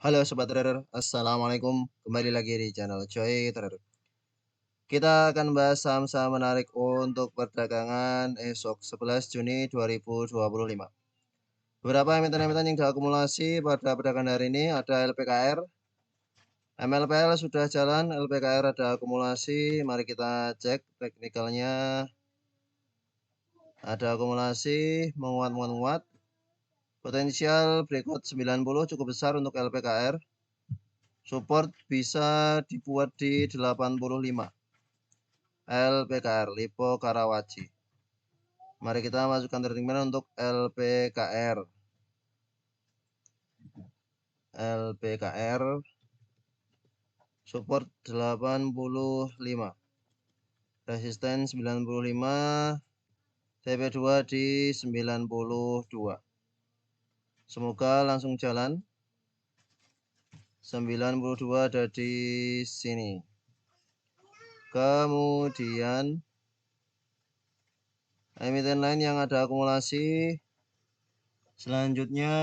Halo Sobat Trader, Assalamualaikum. Kembali lagi di channel Joy Trader. Kita akan bahas saham-saham menarik untuk perdagangan esok 11 Juni 2025. Beberapa emiten-emiten yang diakumulasi pada perdagangan hari ini ada LPKR, MLPL sudah jalan, LPKR ada akumulasi. Mari kita cek teknikalnya. Ada akumulasi menguat. Potensial breakout 90 cukup besar untuk LPKR. Support bisa dibuat di 85. LPKR Lipo Karawaci. Mari kita masukkan trading plan untuk LPKR. LPKR support 85, resisten 95, TP2 di 92. Semoga langsung jalan. 92 ada di sini. Kemudian emiten lain yang ada akumulasi selanjutnya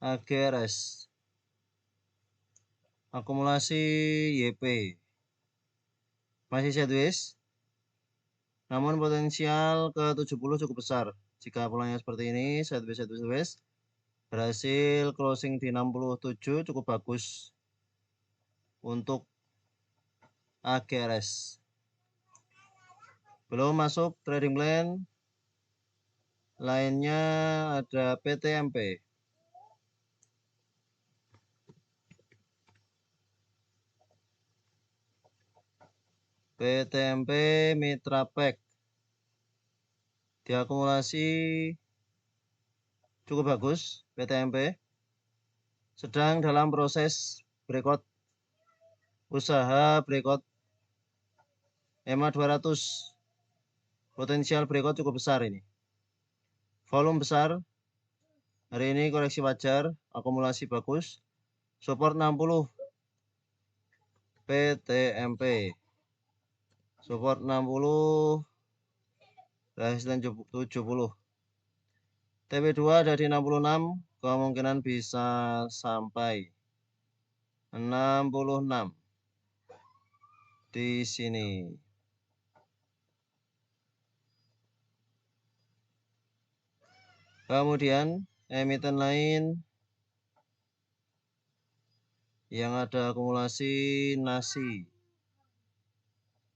AGRS akumulasi YP masih sideways, namun potensial ke 70 cukup besar. Jika polanya seperti ini, sideways, berhasil closing di 67 cukup bagus untuk AGRS. Belum masuk trading plan lainnya ada PTMP. PTMP Mitra Pack diakumulasi cukup bagus. PTMP sedang dalam proses breakout, usaha breakout EMA 200. Potensial breakout cukup besar ini. Volume besar. Hari ini koreksi wajar, akumulasi bagus. Support 60. PTMP. Support 60. Resisten 70. TP2 ada di 66. Kemungkinan bisa sampai 66 di sini. Kemudian emiten lain yang ada akumulasi nasi,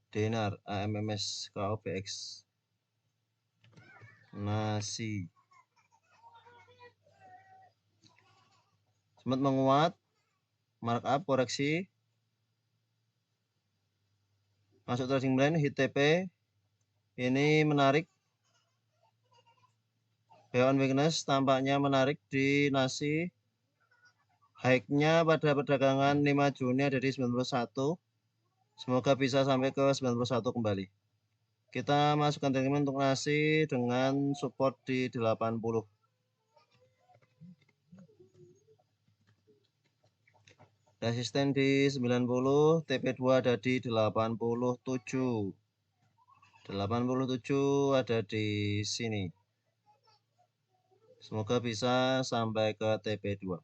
Dinar, AMMS, KOBX, nasi sempat menguat, markup koreksi, masuk trading plan, hit TP. Ini menarik. Beyond weakness tampaknya menarik di nasi. High-nya pada perdagangan 5 Juni ada di 91. Semoga bisa sampai ke 91 kembali. Kita masukkan trading plan untuk nasi dengan support di 80. Resisten di 90, TP2 ada di 87. 87 ada di sini. Semoga bisa sampai ke TP2.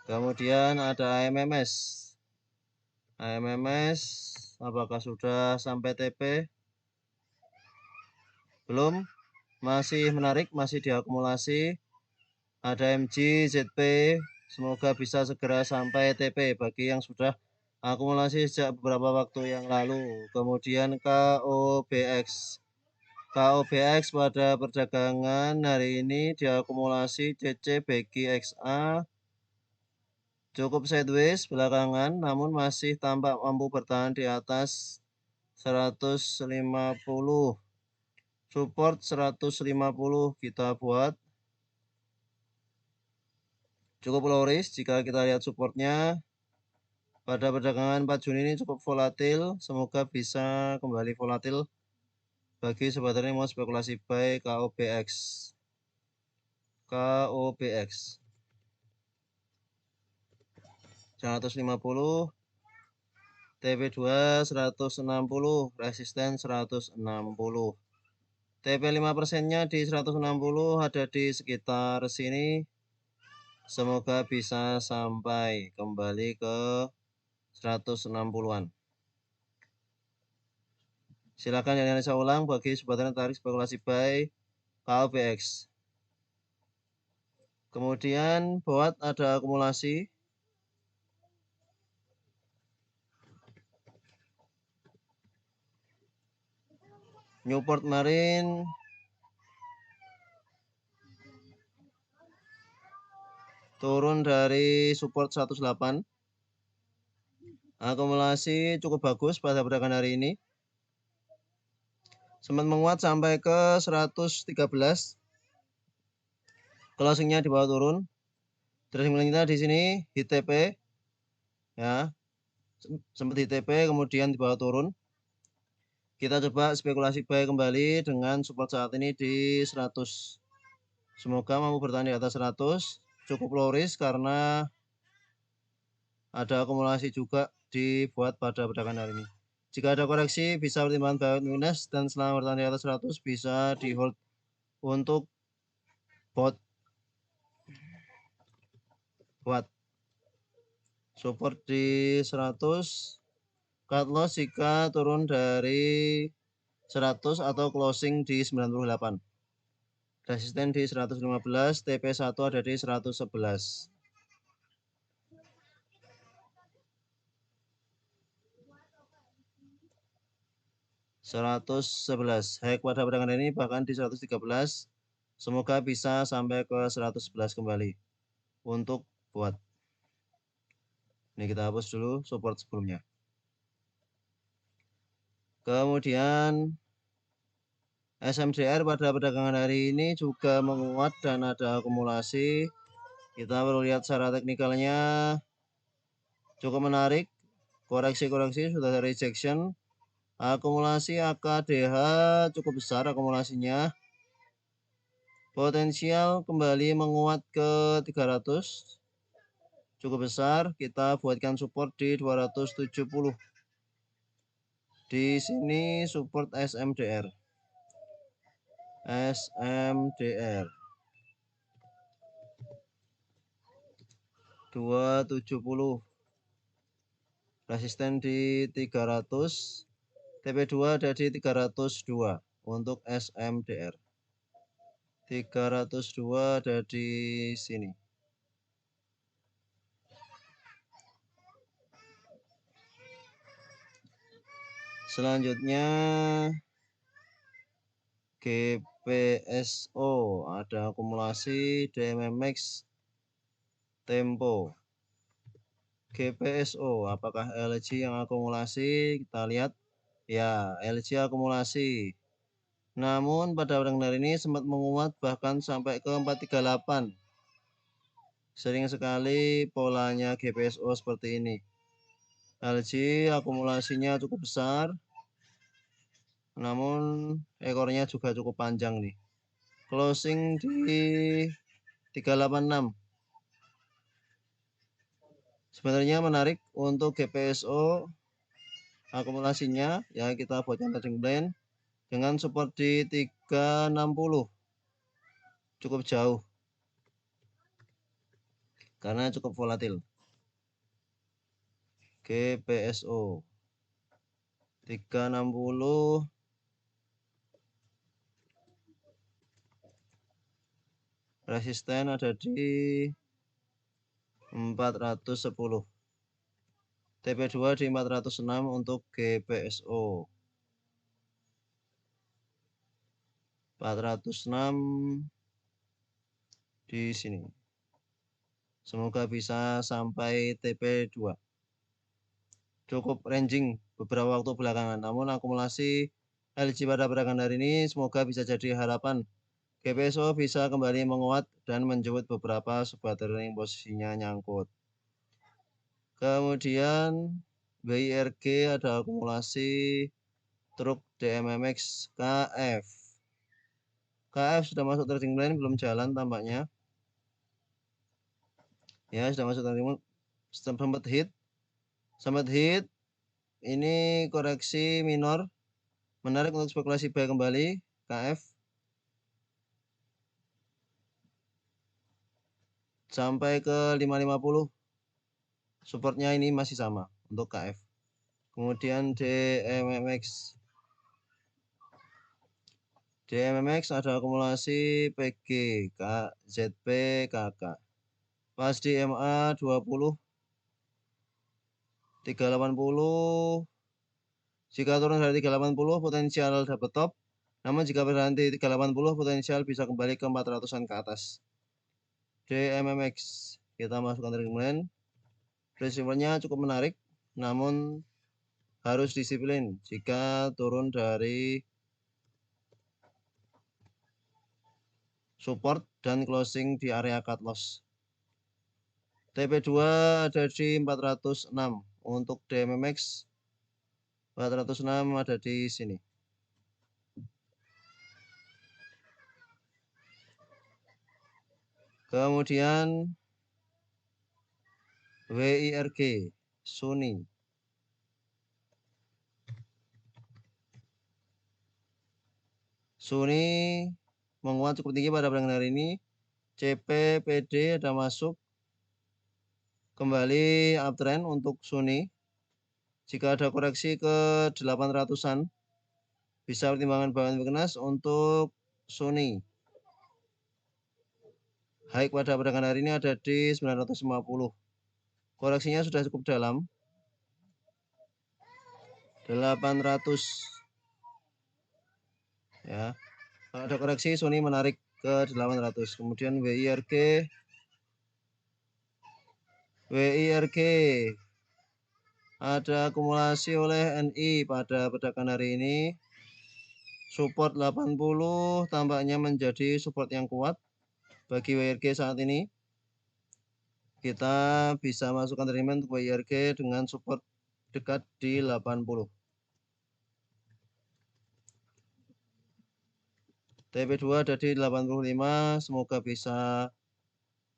Kemudian ada AMMS. AMMS apakah sudah sampai TP? Belum. Masih menarik, masih diakumulasi. Ada MG, ZP. Semoga bisa segera sampai TP bagi yang sudah akumulasi sejak beberapa waktu yang lalu. Kemudian KOBX. KOBX pada perdagangan hari ini diakumulasi CC BG XA cukup sideways belakangan, namun masih tampak mampu bertahan di atas 150. Support 150 kita buat. Cukup low risk jika kita lihat supportnya. Pada perdagangan 4 Juni ini cukup volatil. Semoga bisa kembali volatil bagi sobat yang mau spekulasi buy KOBX. KOBX 150. TP2 160, resisten 160. TP 5%-nya di 160, ada di sekitar sini. Semoga bisa sampai kembali ke 160-an. Silakan dianalisa ulang bagi sobat yang tertarik spekulasi buy KUBX. Kemudian buat ada akumulasi. Newport Marine turun dari support 108. Akumulasi cukup bagus pada perdagangan hari ini. Sempat menguat sampai ke 113. Closingnya di bawah turun. Trading plan kita di sini hit TP, ya, sempat hit TP kemudian di bawah turun. Kita coba spekulasi buy kembali dengan support saat ini di 100. Semoga mampu bertahan di atas 100. Cukup low risk karena ada akumulasi juga dibuat pada perdagangan hari ini. Jika ada koreksi bisa pertimbangan buy minus dan selama bertahan di atas 100 bisa di hold untuk buat support di 100, cut loss jika turun dari 100 atau closing di 98. Resisten di 115, TP1 ada di 111. High pada perdagangan ini bahkan di 113. Semoga bisa sampai ke 111 kembali untuk buat. Ini kita hapus dulu support sebelumnya. Kemudian SMDR pada perdagangan hari ini juga menguat dan ada akumulasi. Kita perlu lihat secara teknikalnya cukup menarik. Koreksi-koreksi sudah ada rejection. Akumulasi AKDH cukup besar akumulasinya. Potensial kembali menguat ke 300. Cukup besar. Kita buatkan support di 270. Di sini support SMDR. SMDR 270. Resisten di 300. TP2 ada di 302 untuk SMDR. 302 ada di sini. Selanjutnya GPSO ada akumulasi DMMX Tempo. GPSO apakah LG yang akumulasi? Kita lihat ya, LG akumulasi. Namun pada perdagangan hari ini sempat menguat bahkan sampai ke 438. Sering sekali polanya GPSO seperti ini. LG akumulasinya cukup besar, namun ekornya juga cukup panjang nih. Closing di 386. Sebenarnya menarik untuk GPSO akumulasinya, ya kita buatkan trading plan dengan support di 360. Cukup jauh karena cukup volatil. GPSO 360. Resisten ada di 410. TP2 di 406 untuk GPSO. 406 di sini. Semoga bisa sampai TP2. Cukup ranging beberapa waktu belakangan. Namun akumulasi LG pada perdagangan hari ini semoga bisa jadi harapan. GPSO bisa kembali menguat dan menjemput beberapa sobat trading posisinya nyangkut. Kemudian BIRG ada akumulasi truk DMMX KF. KF sudah masuk trading plan, belum jalan tampaknya. Ya, sudah masuk trading plan, sempat hit. ini koreksi minor, menarik untuk spekulasi buy kembali, KF. Sampai ke 550. Supportnya ini masih sama untuk KF. Kemudian DMMX. DMMX ada akumulasi PG, ZP, KK. Pas di MA 20, 380. Jika turun dari 380 potensial dapat top. Namun jika berhenti 380 potensial bisa kembali ke 400-an ke atas. DMMX kita masukkan trading plan. Prinsipnya cukup menarik, namun harus disiplin jika turun dari support dan closing di area cut loss. TP2 ada di 406. Untuk DMMX 406 ada di sini. Kemudian WIRG Suni. Suni menguat cukup tinggi pada perdagangan hari ini. CP, PD ada masuk. Kembali uptrend untuk Suni. Jika ada koreksi ke 800-an, bisa pertimbangan bawaan weakness untuk Suni. High pada perdagangan hari ini ada di 950. Koreksinya sudah cukup dalam. 800. Ya. Kalau ada koreksi Suni menarik ke 800. Kemudian WIRG ada akumulasi oleh NI pada perdagangan hari ini. Support 80 tampaknya menjadi support yang kuat bagi WIRG saat ini. Kita bisa masukkan trading untuk WIRG dengan support dekat di 80. TP2 ada di 85, semoga bisa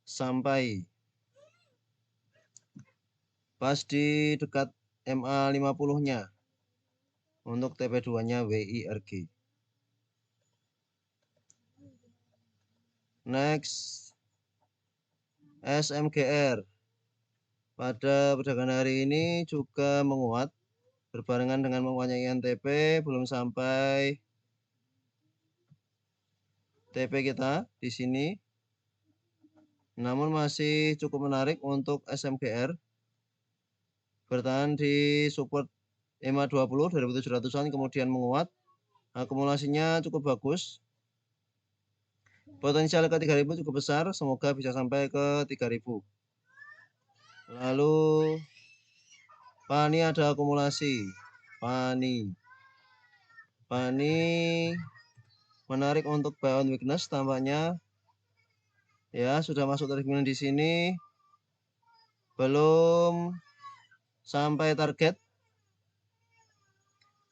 sampai pas di dekat MA 50-nya untuk TP2-nya WIRG. Next, SMGR pada perdagangan hari ini juga menguat berbarengan dengan menguatnya INTP, belum sampai TP kita di sini. Namun masih cukup menarik untuk SMGR. Bertahan di support EMA 20 2700-an kemudian menguat. Akumulasinya cukup bagus. Potensial ke 3000 cukup besar, semoga bisa sampai ke 3000. Lalu PANI ada akumulasi. PANI menarik untuk buy on weakness tampaknya. Ya, sudah masuk trading di sini. Belum sampai target.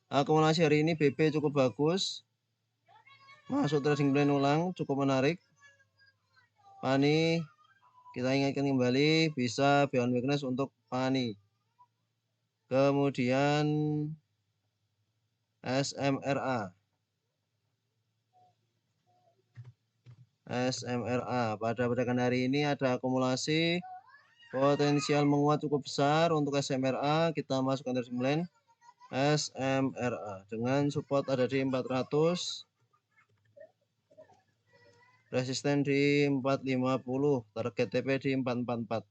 Akumulasi hari ini BP cukup bagus. Masuk trading plan ulang cukup menarik. PANI kita ingatkan kembali bisa buy on weakness untuk PANI. Kemudian SMRA. Pada perdagangan hari ini ada akumulasi potensial menguat cukup besar untuk SMRA. Kita masukkan trading plan SMRA dengan support ada di 400, resisten di 450, target TP di 444.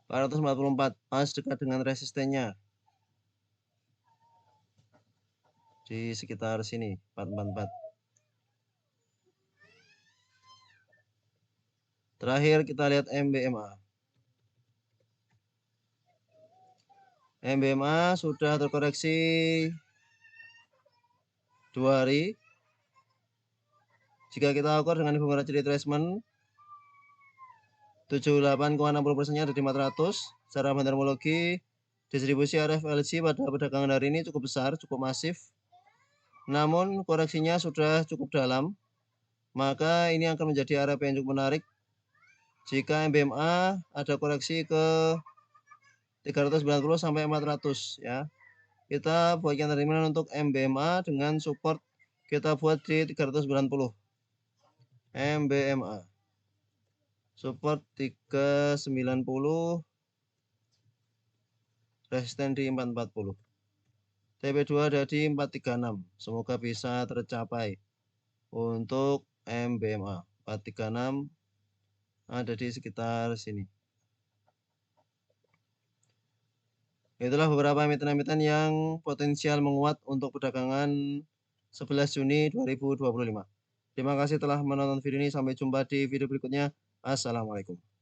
444 pas dekat dengan resistennya di sekitar sini 444. Terakhir kita lihat MBMA. MBMA sudah terkoreksi 2 hari. Jika kita ukur dengan Fibonacci retracement 78,60%-nya ada di 400. Secara bandarmologi distribusi RFLG pada perdagangan hari ini cukup besar, cukup masif. Namun koreksinya sudah cukup dalam. Maka ini akan menjadi area yang cukup menarik. Jika MBMA ada koreksi ke 390 sampai 400 ya. Kita buatkan terminal untuk MBMA dengan support kita buat di 390. MBMA. Support 390, resisten di 440. TP2 ada di 436. Semoga bisa tercapai. Untuk MBMA 436 ada di sekitar sini. Itulah beberapa emiten-emiten yang potensial menguat untuk perdagangan 11 Juni 2025. Terima kasih telah menonton video ini. Sampai jumpa di video berikutnya. Assalamualaikum.